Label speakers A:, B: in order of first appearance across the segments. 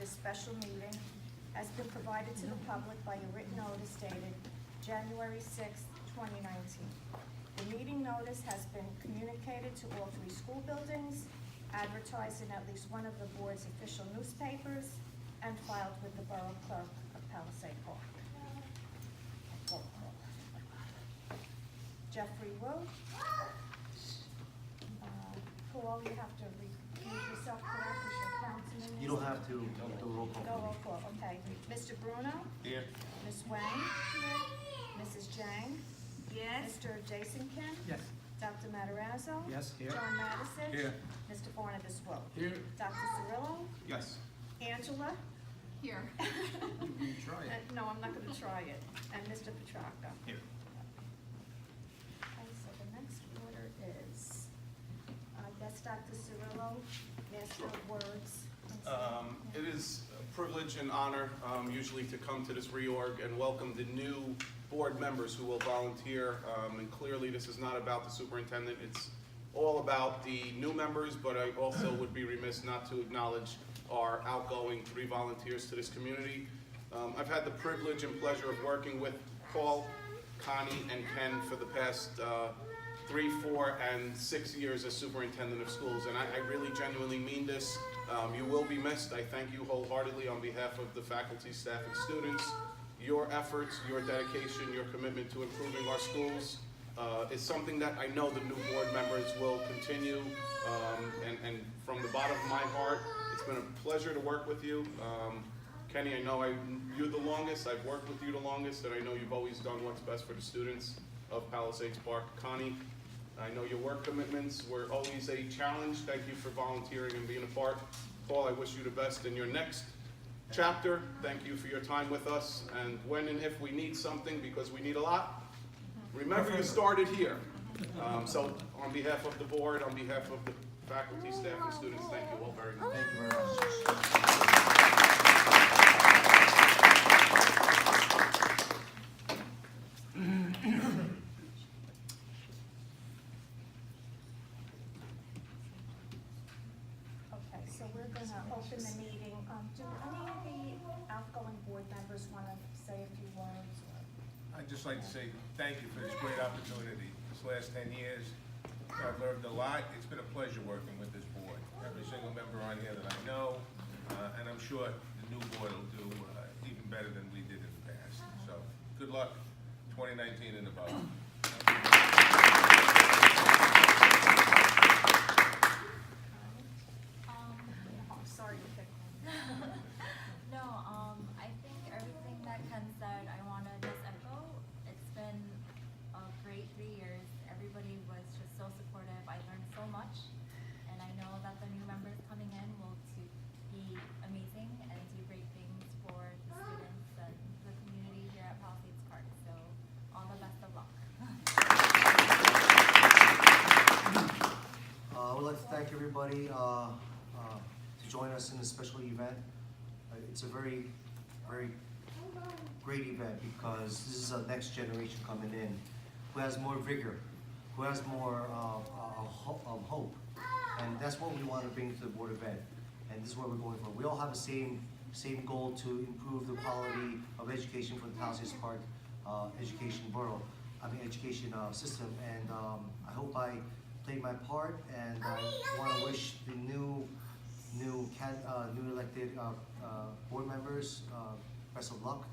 A: this special meeting has been provided to the public by a written notice dated January 6, 2019. The meeting notice has been communicated to all 3 school buildings, advertised in at least one of the board's official newspapers, and filed with the Borough Clerk of Palisades Park. Jeffrey Wu. Paul, you have to recuse yourself for that because you're councilman.
B: You don't have to do roll call.
A: No roll call, okay. Mr. Bruno?
C: Here.
A: Ms. Wang? Here. Mrs. Jang?
D: Yes.
A: Mr. Jason Kim?
C: Yes.
A: Dr. Matarazzo?
C: Yes. Here.
A: John Madison?
C: Here.
A: Mr. Barnabas Wu?
C: Here.
A: Dr. Cirillo?
C: Yes.
A: Angela?
D: Here.
C: You try it.
A: No, I'm not gonna try it. And Mr. Petracca?
C: Here.
A: Okay, so the next order is, yes, Dr. Cirillo, master of words.
E: It is a privilege and honor usually to come to this reorg and welcome the new board members who will volunteer. And clearly this is not about the superintendent, it's all about the new members, but I also would be remiss not to acknowledge our outgoing 3 volunteers to this community. I've had the privilege and pleasure of working with Paul, Connie, and Ken for the past 3, 4, and 6 years as superintendent of schools, and I really genuinely mean this. You will be missed. I thank you wholeheartedly on behalf of the faculty, staff, and students. Your efforts, your dedication, your commitment to improving our schools is something that I know the new board members will continue, and from the bottom of my heart, it's been a pleasure to work with you. Kenny, I know you're the longest, I've worked with you the longest, and I know you've always done what's best for the students of Palisades Park. Connie, I know your work commitments were always a challenge. Thank you for volunteering and being a part. Paul, I wish you the best in your next chapter. Thank you for your time with us, and when and if we need something, because we need a lot, remember you started here. So on behalf of the board, on behalf of the faculty, staff, and students, thank you all very much.
B: Thank you very much.
A: Okay, so we're gonna open the meeting. Do any of the outgoing board members wanna say a few words?
C: I'd just like to say thank you for this great opportunity. This last 10 years, I've learned a lot. It's been a pleasure working with this board. Every single member on here that I know, and I'm sure the new board will do even better than we did in the past. So, good luck, 2019 and above.
A: Sorry to pick on.
F: No, I think everything that Ken said, I want to just echo. It's been a great 3 years. Everybody was just so supportive. I learned so much, and I know that the new members coming in will be amazing and do great things for the students and the community here at Palisades Park. So, all the best of luck.
B: I would like to thank everybody to join us in this special event. It's a very, very great event because this is a next generation coming in who has more vigor, who has more hope, and that's what we want to bring to the board event. And this is what we're going for. We all have the same goal to improve the quality of education for the Palisades Park education system. And I hope I played my part, and I want to wish the new elected board members best of luck.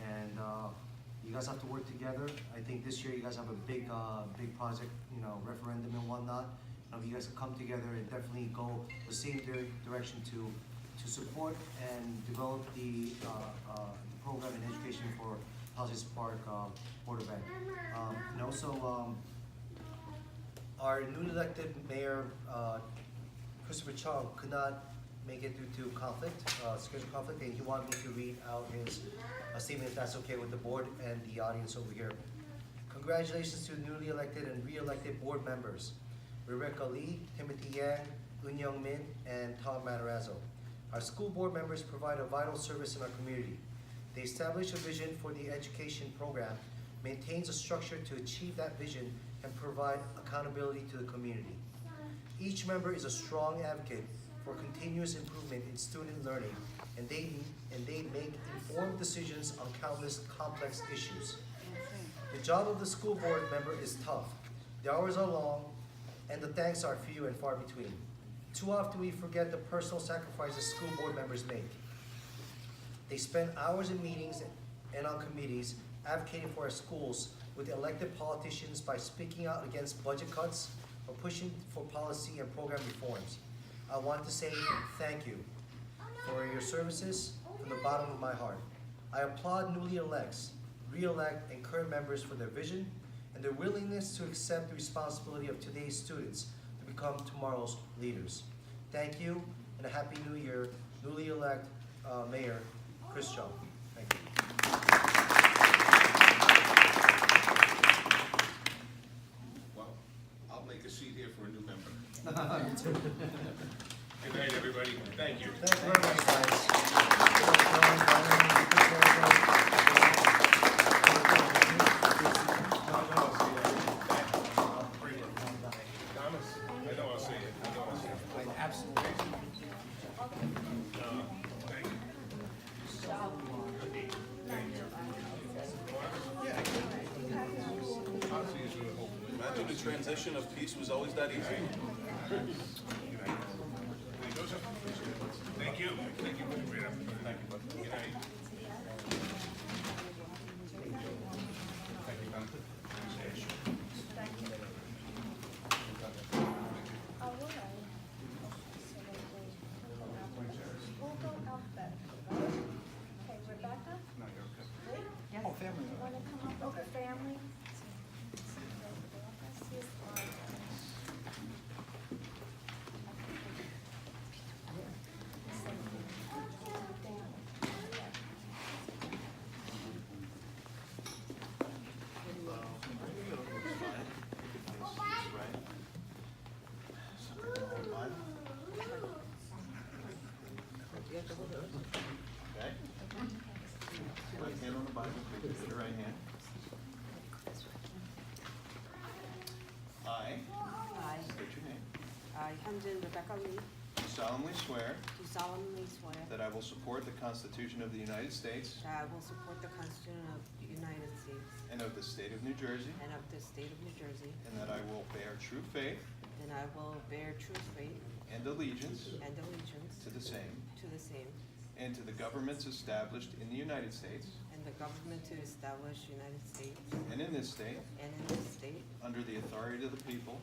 B: And you guys have to work together. I think this year you guys have a big project, referendum and whatnot. If you guys come together and definitely go the same direction to support and develop the program and education for Palisades Park board event. And also, our newly elected mayor, Christopher Chung, could not make it due to schedule conflict, and he wanted me to read out his statement, if that's okay with the board and the audience over here. Congratulations to newly elected and re-elected board members, Rebecca Lee, Timothy Yang, Eun-Young Min, and Tom Matarazzo. Our school board members provide a vital service in our community. They establish a vision for the education program, maintains a structure to achieve that vision, and provide accountability to the community. Each member is a strong advocate for continuous improvement in student learning, and they make informed decisions on countless complex issues. The job of the school board member is tough. The hours are long, and the thanks are few and far between. Too often we forget the personal sacrifices school board members make. They spend hours in meetings and on committees advocating for our schools with elected politicians by speaking out against budget cuts or pushing for policy and program reforms. I want to say thank you for your services from the bottom of my heart. I applaud newly elects, re-elect, and current members for their vision and their willingness to accept the responsibility of today's students to become tomorrow's leaders. Thank you, and a happy new year, newly elect Mayor Chris Chung. Thank you.
C: Well, I'll make a seat here for a new member. Good night, everybody. Thank you.
B: Thanks very much, guys.
C: Thomas, I know I'll see you. I know I'll see you.
B: Absolutely.
C: Thank you. I'll see you soon, hopefully.
E: Imagine the transition of peace was always that easy.
C: Joseph? Thank you. Thank you for the great opportunity. Thank you, bud. Good night. Thank you, Tom.
A: We'll go alphabetical. Okay, Rebecca?
D: Oh, family.
A: You want to come up with a family? Here's one.
D: Okay. Right hand on the Bible, please. Put your right hand. I
G: I,
D: state your name.
G: Hyunjin Rebecca Lee,
D: Do solemnly swear
G: do solemnly swear
D: that I will support the Constitution of the United States
G: that I will support the Constitution of the United States
D: and of the State of New Jersey,
G: and of the State of New Jersey,
D: and that I will bear true faith
G: and I will bear true faith
D: and allegiance
G: and allegiance
D: to the same
G: to the same
D: and to the governments established in the United States
G: and the government to establish United States
D: and in this state
G: and in this state
D: under the authority of the people,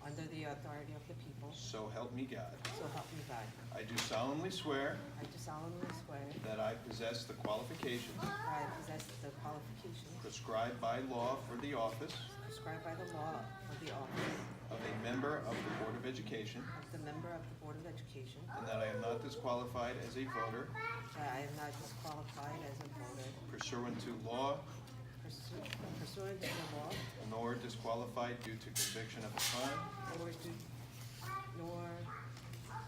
G: under the authority of the people,
D: so help me God.
G: so help me God.
D: I do solemnly swear
G: I do solemnly swear
D: that I possess the qualifications
G: that I possess the qualifications
D: prescribed by law for the office
G: prescribed by the law for the office
D: of a member of the Board of Education,
G: of the member of the Board of Education,
D: and that I am not disqualified as a voter
G: that I am not disqualified as a voter
D: pursuant to law,
G: pursuant to the law,
D: nor disqualified due to conviction of a crime,
G: nor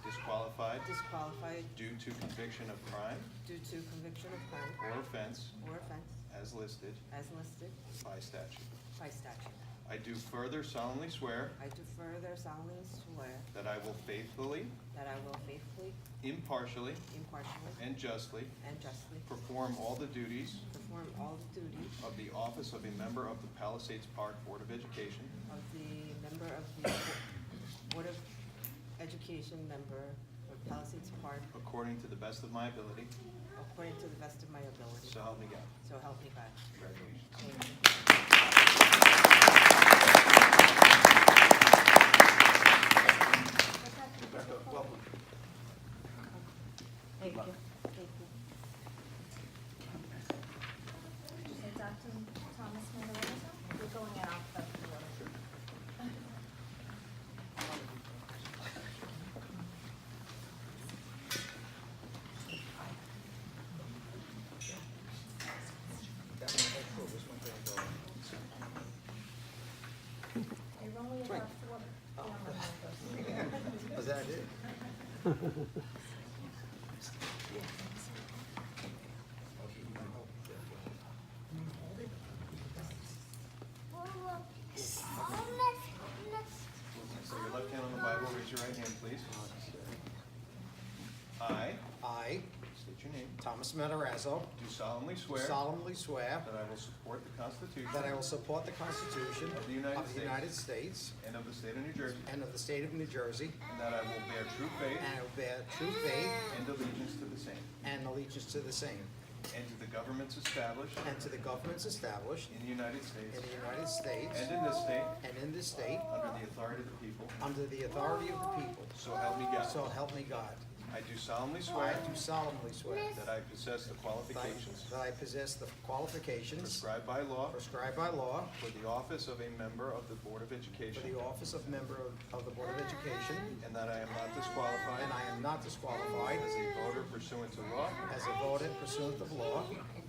D: disqualified
G: disqualified
D: due to conviction of crime
G: due to conviction of crime
D: or offense
G: or offense
D: as listed
G: as listed
D: by statute.
G: by statute.
D: I do further solemnly swear
G: I do further solemnly swear
D: that I will faithfully,
G: that I will faithfully,
D: impartially,
G: impartially,
D: and justly
G: and justly
D: perform all the duties
G: perform all the duties
D: of the office of a member of the Palisades Park Board of Education
G: of the member of the Board of Education member of Palisades Park
D: according to the best of my ability,
G: according to the best of my ability.
D: so help me God.
G: So help me God.
D: Congratulations.
G: Thank you.
E: Rebecca, welcome.
G: Thank you. Thank you.
A: So Dr. Thomas Mendoza, we're going in alphabetical order. You're only about four family members.
B: Was that it?
D: So your left hand on the Bible, raise your right hand, please.
G: I,
D: state your name,
G: Thomas Matarazzo,
D: do solemnly
G: do
D: swear
G: solemnly swear
D: that I will support the Constitution
G: that I will support the Constitution
D: of the United
G: United States
D: and of the state of New Jersey,
G: and of the state of New Jersey,
D: and that I will bear true faith
G: and I will bear true faith
D: and allegiance to the same,
G: and allegiance to the same,
D: and to the governments established
G: and to the governments established
D: in the United States
G: in the United States
D: and in this state
G: and in this state
D: under the authority of the people,
G: under the authority of the people.
D: so help me God.
G: So help me God.
D: I do solemnly
G: I
D: swear
G: do solemnly swear
D: that I possess the qualifications
G: that I possess the qualifications
D: prescribed by law
G: prescribed by law
D: for the office of a member of the Board of
G: for
D: Education,
G: the office of member of the Board of Education,
D: and that I am not disqualified
G: and I am not disqualified
D: as a voter pursuant to law,
G: as a voter pursuant of law,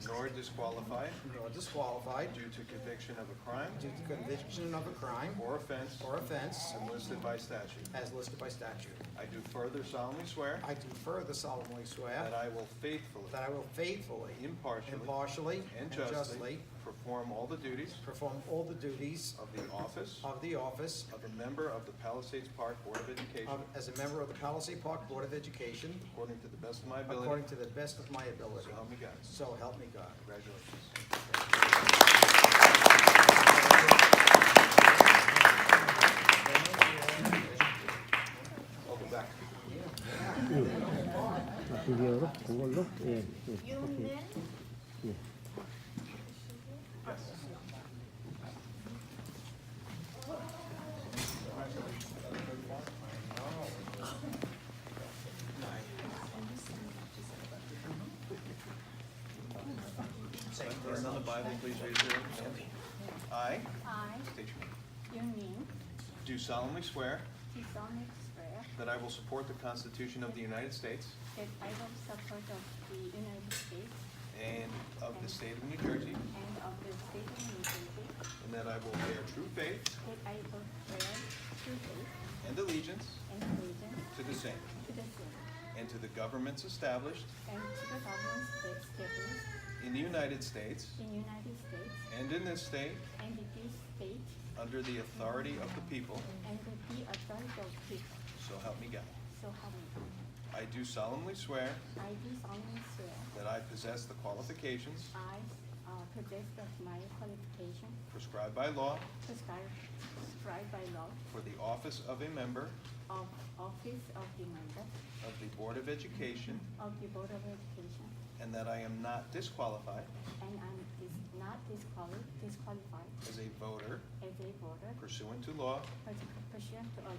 D: nor disqualified
G: nor disqualified
D: due to conviction of a crime
G: due to conviction of a crime
D: or offense
G: or offense
D: as listed by statute.
G: as listed by statute.
D: I do further solemnly swear
G: I do further solemnly swear
D: that I will faithfully,
G: that I will faithfully,
D: impartially,
G: and
D: and
G: justly
D: justly perform all the duties
G: perform all the duties
D: of the office
G: of the office
D: of a member of the Palisades Park Board of Education
G: as a member of the Palisades Park Board of Education
D: according to the best of my ability.
G: according to the best of my ability.
D: So help me God.
G: So help me God.
D: Congratulations. I'll go back.
H: siguro kung eh.
A: Yung Min,
D: Hand on the Bible, please raise your hand. I
F: I,
D: state your name.
F: Yun Min,
D: Do solemnly swear
F: do solemnly swear
D: that I will support the Constitution of the United States
F: that I will support of the United States
D: and of the state of New Jersey,
F: and of the state of New Jersey,
D: and that I will bear true faith
F: that I will bear true faith
D: and allegiance
F: and allegiance
D: to the same,
F: to the same,
D: and to the governments established
F: and to the governments that established
D: in the United States
F: in the United States
D: and in this state
F: and in this state,
D: under the authority of the people,
F: and with the authority of people.
D: so help me God.
F: So help me God.
D: I do solemnly swear
F: I do solemnly swear
D: that I possess the qualifications
F: I possess of my qualification
D: prescribed by law
F: prescribed by law
D: for the office of a member
F: of office of the member
D: of the Board of Education,
F: of the Board of Education,
D: and that I am not disqualified
F: and not disqualified
D: as a voter
F: as a voter
D: pursuant to law,
F: pursuant to a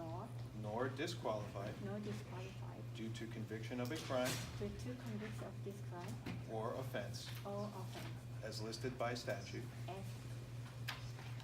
F: law,
D: nor disqualified
F: nor disqualified
D: due to conviction of a crime
F: due to convicts of this crime
D: or offense
F: or offense
D: as listed by statute.
F: as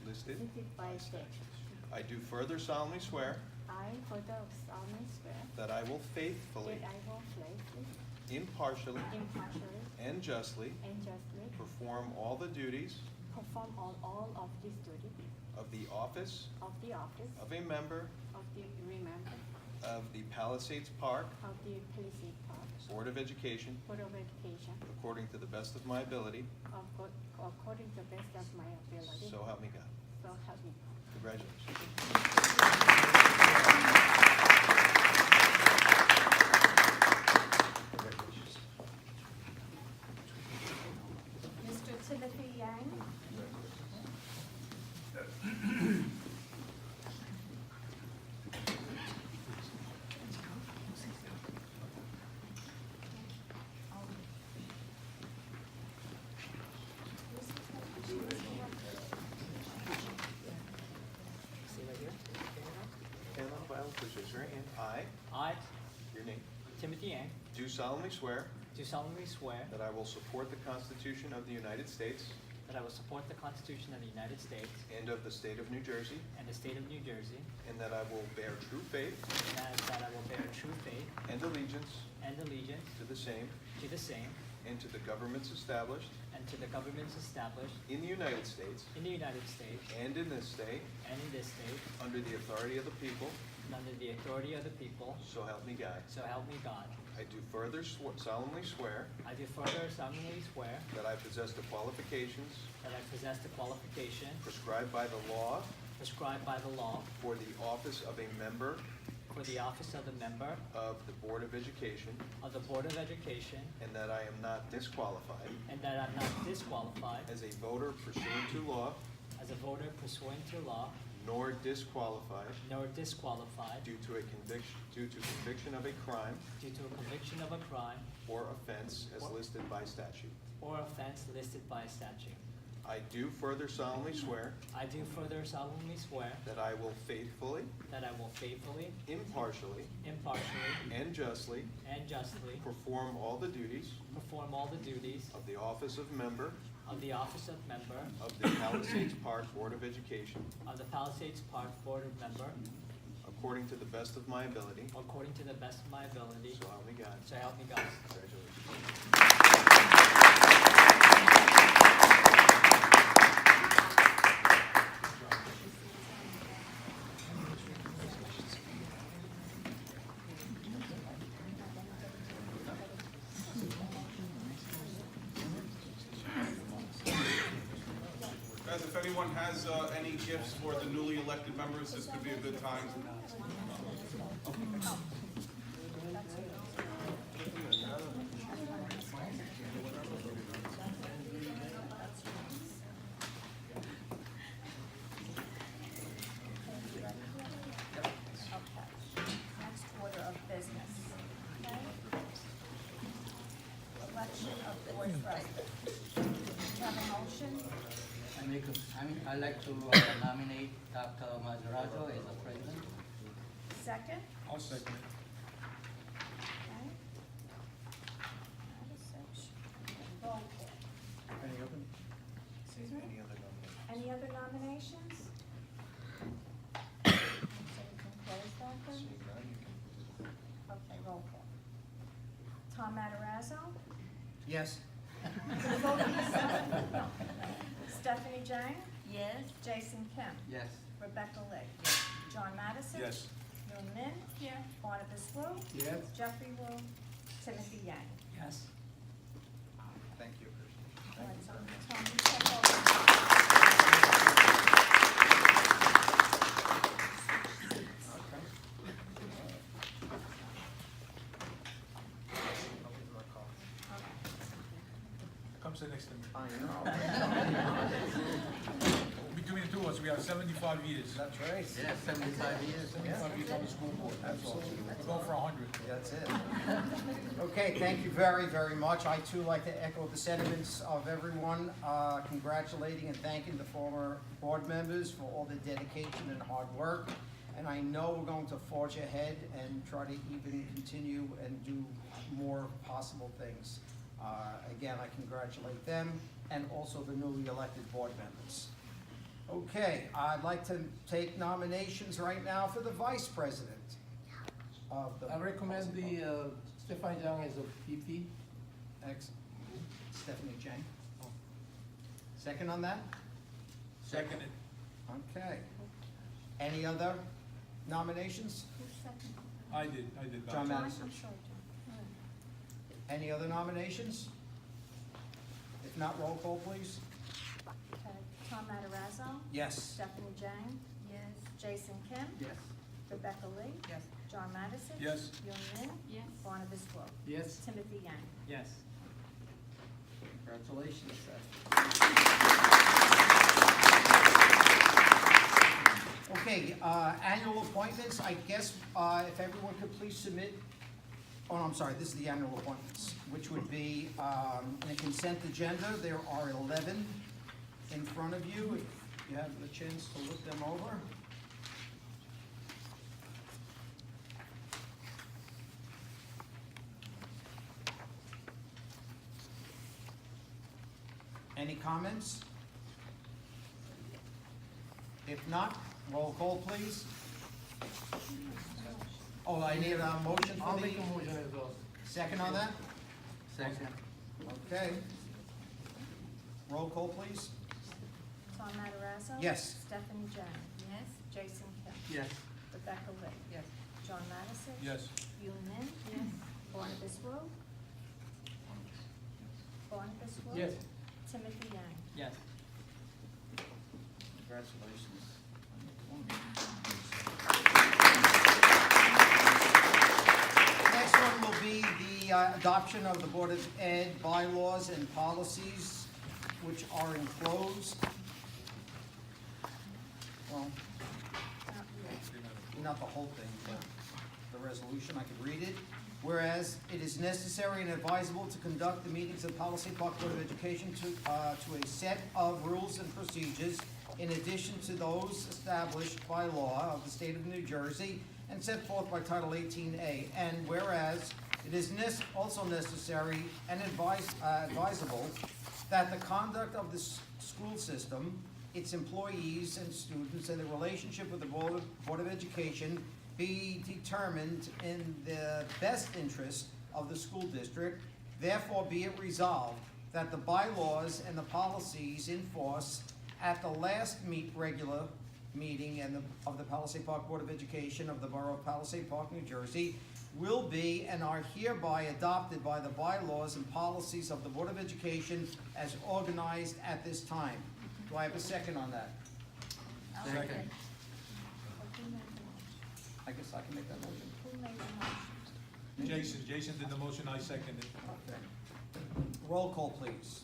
D: Listed.
F: stated by statute.
D: I do further solemnly swear
F: I further solemnly swear
D: that I will faithfully,
F: that I will faithfully,
D: impartially,
F: impartially,
D: and justly
F: and justly
D: perform all the duties
F: perform all of this duty
D: of the office
F: of the office
D: of a member
F: of the remember
D: of the Palisades Park
F: of the Palisades Park
D: Board of Education
F: Board of Education
D: according to the best of my ability,
F: according to the best of my ability.
D: so help me God.
F: So help me God.
D: Congratulations.
A: Mr. Timothy Yang,
G: See right here?
D: Hand on the Bible, please raise your hand. I,
I: I,
D: your name,
I: Timothy Yang,
D: do solemnly swear
I: do solemnly swear
D: that I will support the Constitution of the United States
I: that I will support the Constitution of the United States
D: and of the state of New Jersey,
I: and the state of New Jersey,
D: and that I will bear true faith
I: and that I will bear true faith
D: and allegiance
I: and allegiance
D: to the same
I: to the same
D: and to the governments established
I: and to the governments established
D: in the United States
I: in the United States
D: and in this state
I: and in this state,
D: under the authority of the people,
I: and under the authority of the people,
D: so help me God.
I: so help me God.
D: I do further solemnly swear
I: I do further solemnly swear
D: that I possess the qualifications
I: that I possess the qualification
D: prescribed by the law
I: prescribed by the law
D: for the office of a member
I: for the office of the member
D: of the Board of Education,
I: of the Board of Education,
D: and that I am not disqualified
I: and that I'm not disqualified
D: as a voter pursuant to law,
I: as a voter pursuant to law,
D: nor disqualified
I: nor disqualified
D: due to conviction of a crime
I: due to a conviction of a crime
D: or offense as listed by statute.
I: or offense listed by statute.
D: I do further solemnly swear
I: I do further solemnly swear
D: that I will faithfully,
I: that I will faithfully,
D: impartially,
I: impartially,
D: and justly
I: and justly
D: perform all the duties
I: perform all the duties
D: of the office of member
I: of the office of member
D: of the Palisades Park Board of Education
I: of the Palisades Park Board of Member
D: according to the best of my ability.
I: according to the best of my ability.
D: So help me God.
I: So help me God.
D: Congratulations.
E: Guys, if anyone has any gifts for the newly elected members, this could be a good time.
A: Next order of business. Okay? Election of board president. Do you have a motion?
J: I'd like to nominate Dr. Mazzarato as the president.
A: Second?
C: I'll second it.
A: Okay. Roll call. Excuse me? Any other nominations? So we can close that then? Okay, roll call. Tom Matarazzo?
J: Yes.
A: Stephanie Jang?
F: Yes.
A: Jason Kim?
J: Yes.
A: Rebecca Lee? John Madison?
C: Yes.
A: Yoon Min? Here. Barnabas Wu?
J: Yes.
A: Jeffrey Wu? Timothy Yang?
I: Yes.
D: Thank you.
A: All right, Tom, you check over.
K: Come sit next to me.
D: I know.
K: Between the two of us, we have 75 years.
D: That's right.
J: Yes, 75 years.
K: 75 years on the school board, that's all. We're going for 100.
D: That's it.
L: Okay, thank you very, very much. I too like to echo the sentiments of everyone, congratulating and thanking the former board members for all the dedication and hard work. And I know we're going to forge ahead and try to even continue and do more possible things. Again, I congratulate them and also the newly elected board members. Okay, I'd like to take nominations right now for the vice president of the.
J: I recommend the Stefan Young as a VP.
L: Stephanie Jang. Second on that?
K: Second it.
L: Okay. Any other nominations?
A: Who's second?
K: I did.
L: John
K: Dr.
L: Madison.
A: I'm sure, John.
L: Any other nominations? If not, roll call, please.
A: Okay, Tom Matarazzo?
L: Yes.
A: Stephanie Jang?
F: Yes.
A: Jason Kim?
J: Yes.
A: Rebecca Lee?
J: Yes.
A: John Madison?
K: Yes.
A: Yoon Min?
F: Yes.
A: Barnabas Wu?
J: Yes.
A: Timothy Yang?
I: Yes.
J: Congratulations, sir.
L: Okay, annual appointments, I guess, if everyone could please submit, oh, no, I'm sorry, this is the annual appointments, which would be, in the consent agenda, there are 11 in front of you, if you have the chance to look them over. Any comments? If not, roll call, please. Oh, I need a motion
J: I'll
L: for
J: make a
L: the,
J: motion as well.
L: second on that?
J: Second.
L: Okay. Roll call, please.
A: Tom Matarazzo?
L: Yes.
A: Stephanie Jang?
F: Yes.
A: Jason Kim?
J: Yes.
A: Rebecca Lee?
J: Yes.
A: John Madison?
K: Yes.
A: Yoon Min? Yes. Barnabas Wu? Barnabas Wu?
J: Yes.
A: Timothy Yang?
I: Yes.
D: Congratulations.
L: adoption of the Board of Ed bylaws and policies, which are enclosed. Well, not the whole thing, but the resolution, I could read it. Whereas it is necessary and advisable to conduct the meetings of Policy Park Board of Education to a set of rules and procedures in addition to those established by law of the state of New Jersey and set forth by Title 18A. And whereas it is also necessary and advisable that the conduct of the school system, its employees and students, and the relationship with the Board of Education be determined in the best interest of the school district. Therefore, be it resolved that the bylaws and the policies in force at the last regular meeting of the Palisades Park Board of Education of the Borough of Palisades Park, New Jersey, will be and are hereby adopted by the bylaws and policies of the Board of Education as organized at this time. Do I have a second on that?
K: Second.
L: I guess I can make that motion.
A: Who made the motion?
K: Jason did the motion, I seconded.
L: Okay. Roll call, please.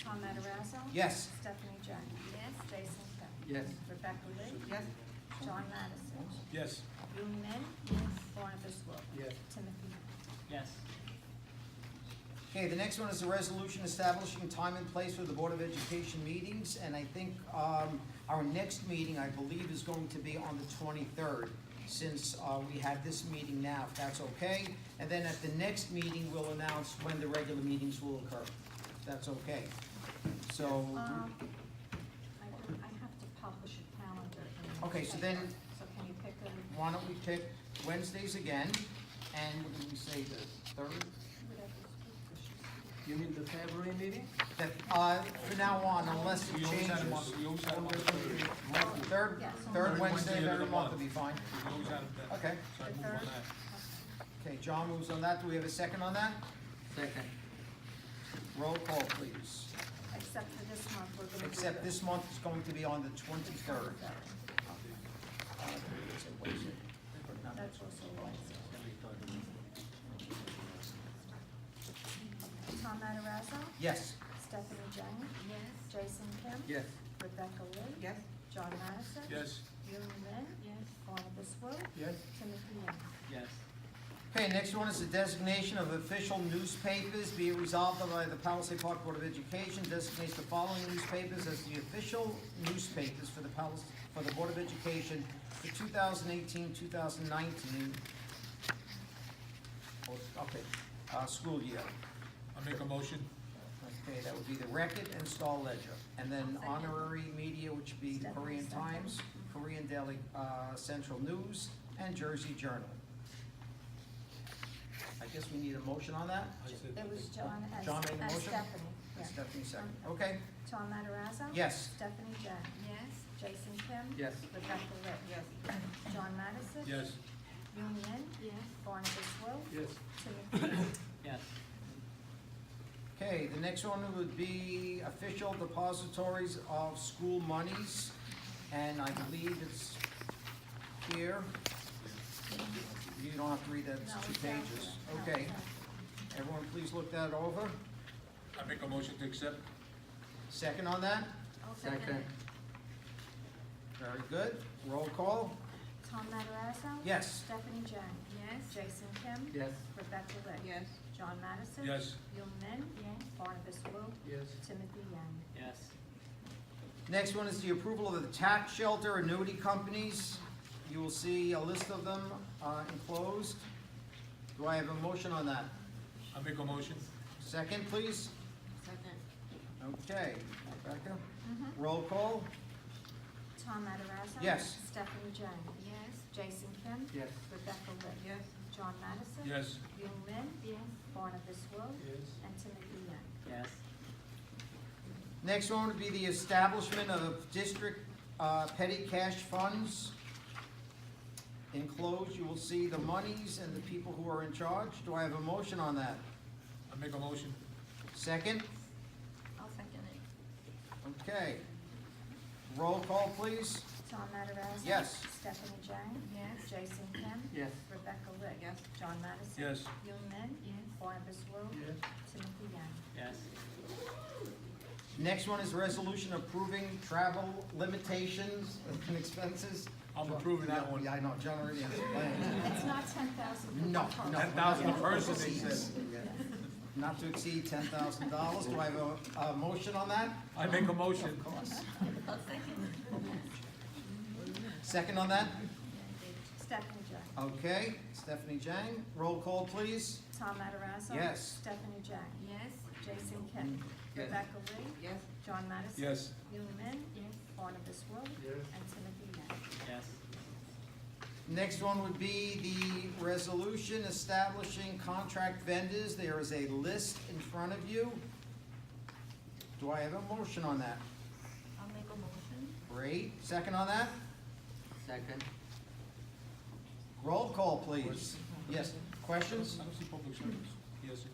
A: Tom Matarazzo?
L: Yes.
A: Stephanie Jang? Yes. Jason Kim?
J: Yes.
A: Rebecca Lee?
G: Yes.
A: John Madison?
K: Yes.
A: Yuli Min? Yes. Barnabas Wolf?
J: Yes.
A: Timothy Young?
I: Yes.
L: Okay, the next one is a resolution establishing time and place for the Board of Education meetings, and I think our next meeting, I believe, is going to be on the 23rd, since we have this meeting now, if that's okay. And then at the next meeting, we'll announce when the regular meetings will occur, if that's okay. So,
A: I have to publish a calendar. in
L: Okay, so then-
A: So can you pick a,
L: why don't we pick Wednesdays again, and what did we say, the 3rd?
J: You mean the February meeting?
L: That, from now on, unless it
K: We always
L: changes.
K: had them on, we always had them on the third.
L: Third,
A: Yes.
L: third Wednesday of every month will be fine.
K: We always had them then.
L: Okay.
K: So I
A: The
K: move on
A: third?
K: that.
L: Okay, John moves on that. Do we have a second on that?
J: Second.
L: Roll call, please.
A: except for this month, we're gonna do
L: Except this month is going to be on the 23rd.
A: That's also Wednesday. Tom Matarazzo?
L: Yes.
A: Stephanie Jang? Yes. Jason Kim?
J: Yes.
A: Rebecca Lee?
G: Yes.
A: John Madison?
K: Yes.
A: Yuli Min? Yes. Barnabas Wolf?
J: Yes.
A: Timothy Young?
I: Yes.
L: Okay, next one is the designation of official newspapers. Be it resolved by the Palisades Park Board of Education designates the following newspapers as the official newspapers for the Board of Education for 2018-2019 school year.
K: I make a motion.
L: Okay, that would be the Record and Star Ledger. And then honorary media, which would be the Korean Times, Korean Daily Central News, and Jersey Journal. I guess we need a motion on that?
K: I said-
A: It was John
L: John made the
A: and
L: motion?
A: Stephanie. Yeah.
L: Stephanie second. Okay,
A: Tom Matarazzo?
L: Yes.
A: Stephanie Jang? Yes. Jason Kim?
J: Yes.
A: Rebecca Lee?
G: Yes.
A: John Madison?
K: Yes.
A: Yuli Min? Yes. Barnabas Wolf?
J: Yes.
A: Timothy Young?
I: Yes.
L: okay, the next one would be official depositories of school monies, and I believe it's here. You don't have to read that, it's
A: No,
L: 2
A: it's out
L: pages.
A: there. No,
L: Okay,
A: it's out.
L: everyone please look that over.
K: I make a motion to accept.
L: Second on that?
J: Second.
L: Very good. Roll call?
A: Tom Matarazzo?
L: Yes.
A: Stephanie Jang? Yes. Jason Kim?
J: Yes.
A: Rebecca Lee?
G: Yes.
A: John Madison?
K: Yes.
A: Yuli Min? Yes. Barnabas Wolf?
J: Yes.
A: Timothy Young?
I: Yes.
L: Next one is the approval of the tax shelter annuity companies. You will see a list of them enclosed. Do I have a motion on that?
K: I make a motion.
L: Second, please.
G: Second.
L: Okay, Rebecca. Roll call?
A: Tom Matarazzo?
L: Yes.
A: Stephanie Jang? Yes. Jason Kim?
J: Yes.
A: Rebecca Lee?
G: Yes.
A: John Madison?
K: Yes.
A: Yuli Min? Yes. Barnabas Wolf?
K: Yes.
A: And Timothy Young?
I: Yes.
L: Next one would be the establishment of district petty cash funds. Enclosed, you will see the monies and the people who are in charge. Do I have a motion on that?
K: I make a motion.
L: Second?
A: I'll second it.
L: Okay. Roll call, please.
A: Tom Matarazzo?
L: Yes.
A: Stephanie Jang.
F: Yes.
A: Jason Kim.
J: Yes.
A: Rebecca Lee.
G: Yes.
A: John Mattison.
K: Yes.
A: Young Min.
F: Yes.
A: Barnabas Wu.
K: Yes.
A: Timothy Yang.
I: Yes.
L: Next one is resolution approving travel limitations and expenses.
K: I'm approving that one.
L: Yeah, I know, John already explained.
A: It's not 10,000.
L: No, no.
K: 10,000 per person, they said.
L: Not to exceed $10,000. Do I have a motion on that?
K: I make a motion.
L: Of course.
F: I'll second.
L: Second on that?
A: Stephanie Jang.
L: Okay, Stephanie Jang. Roll call, please.
A: Tom Matarazzo.
L: Yes.
A: Stephanie Jang.
F: Yes.
A: Jason Kim.
J: Yes.
A: Rebecca Lee.
G: Yes.
A: John Mattison.
K: Yes.
A: Young Min.
F: Yes.
A: Barnabas Wu. And Timothy Yang.
I: Yes.
L: Next one would be the resolution establishing contract vendors. There is a list in front of you. Do I have a motion on that?
F: I'll make a motion.
L: Great. Second on that?
J: Second.
L: Roll call, please. Yes, questions?
K: I don't see public service, PS&G.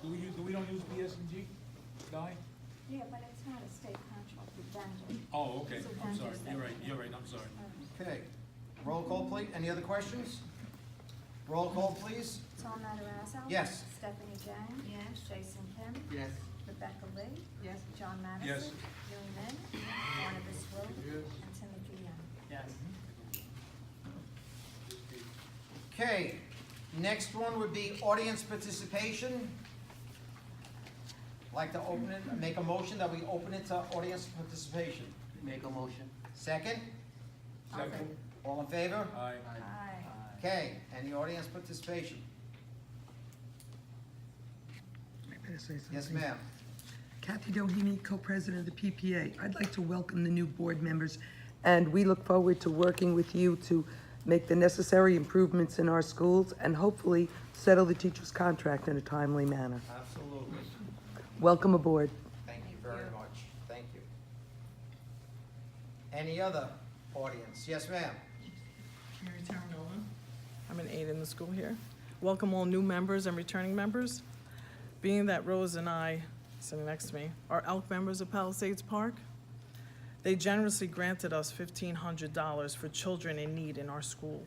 K: Do we don't use PS&G? Guy?
A: Yeah, but it's not a state contract with vendor.
K: Oh, okay,
A: So
K: I'm sorry,
A: vendors
K: you're right, I'm sorry.
L: Okay. Roll call, please. Any other questions? Roll call, please.
A: Tom Matarazzo.
L: Yes.
A: Stephanie Jang.
F: Yes.
A: Jason Kim.
J: Yes.
A: Rebecca Lee.
G: Yes.
A: John Mattison.
K: Yes.
A: Young Min. Barnabas Wu. And Timothy Yang.
I: Yes.
L: Okay. Next one would be audience participation. Like to open it, make a motion that we open it to audience participation.
J: Make a motion.
L: Second?
K: Second.
L: All in favor?
K: Aye.
A: Aye.
L: Okay, any audience participation?
M: May I say
L: Yes,
M: something?
L: ma'am.
M: Kathy Doheny, co-president of the PPA. I'd like to welcome the new board members, and we look forward to working with you to make the necessary improvements in our schools and hopefully settle the teacher's contract in a timely manner.
L: Absolutely.
M: Welcome aboard.
L: Thank you very much. Thank you. Any other audience? Yes, ma'am.
N: Mary Taranova. I'm an aide in the school here. Welcome all new members and returning members. Being that Rose and I, sitting next to me, are ALC members of Palisades Park, they generously granted us $1,500 for children in need in our school.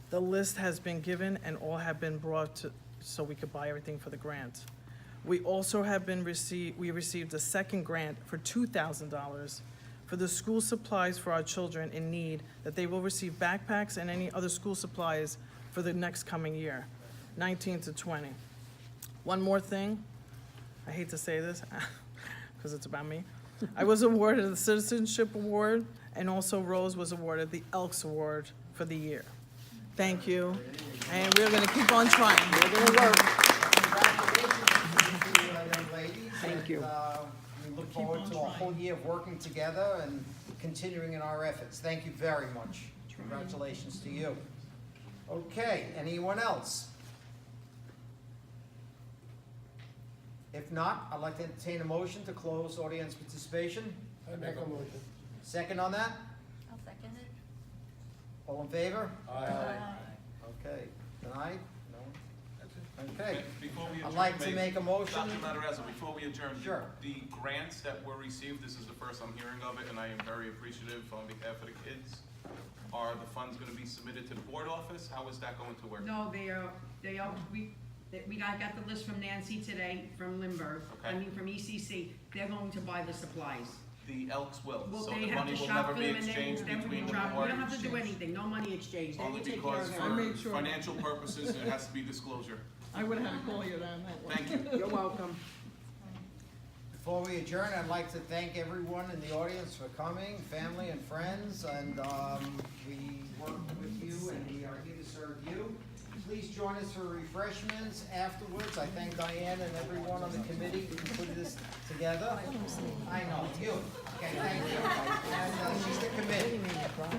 N: The list has been given and all have been brought to, so we could buy everything for the grant. We also have we received a second grant for $2,000 for the school supplies for our children in need, that they will receive backpacks and any other school supplies for the next coming year, 19 to 20. One more thing, I hate to say this, because it's about me. I was awarded the Citizenship Award, and also Rose was awarded the Elks Award for the year. Thank you, and we're gonna keep on trying, we're gonna work.
L: Congratulations to you, young ladies.
M: Thank you.
L: We look forward to a whole year of working together and continuing in our efforts. Thank you very much. Congratulations to you. Okay, anyone else? If not, I'd like to entertain a motion to close audience participation.
K: I make a motion.
L: Second on that?
F: I'll second it.
L: All in favor?
K: Aye.
L: Okay. Denied? No?
K: That's it.
L: Okay.
E: Before we
L: I'd
E: adjourn,
L: like to make a motion.
E: Dr. Matarazzo, before we adjourn,
L: Sure.
E: the grants that were received, this is the first I'm hearing of it, and I am very appreciative on behalf of the kids. Are the funds gonna be submitted to the board office? How is that going to work?
N: No, we got the list from Nancy today, from Lindbergh,
E: Okay.
N: from ECC, they're going to buy the supplies.
E: The Elks will,
N: Well,
E: so
N: they
E: the
N: have
E: money
N: to
E: will
N: shop
E: never
N: them
E: be
N: and then
E: exchanged
N: we
E: between the
N: drop, we
E: board.
N: don't have to do anything, no money exchange, they
E: Only
N: will take care
E: because
N: of
E: for
N: everything.
E: financial purposes, it has to be disclosure.
N: I would have had to call you on that one.
E: Thank you.
N: You're welcome.
L: Before we adjourn, I'd like to thank everyone in the audience for coming, family and friends, and we work with you and we are here to serve you. Please join us for refreshments afterwards. I thank Diane and everyone on the committee who put this together. I know, you. Okay, thank you. And she's the committee.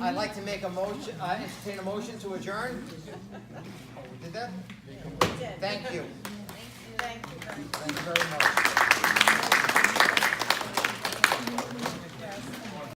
L: I'd like to make a motion, entertain a motion to adjourn. Oh, we did that?
A: We did.
L: Thank you.
A: Thank you very much.
L: Thank you very much.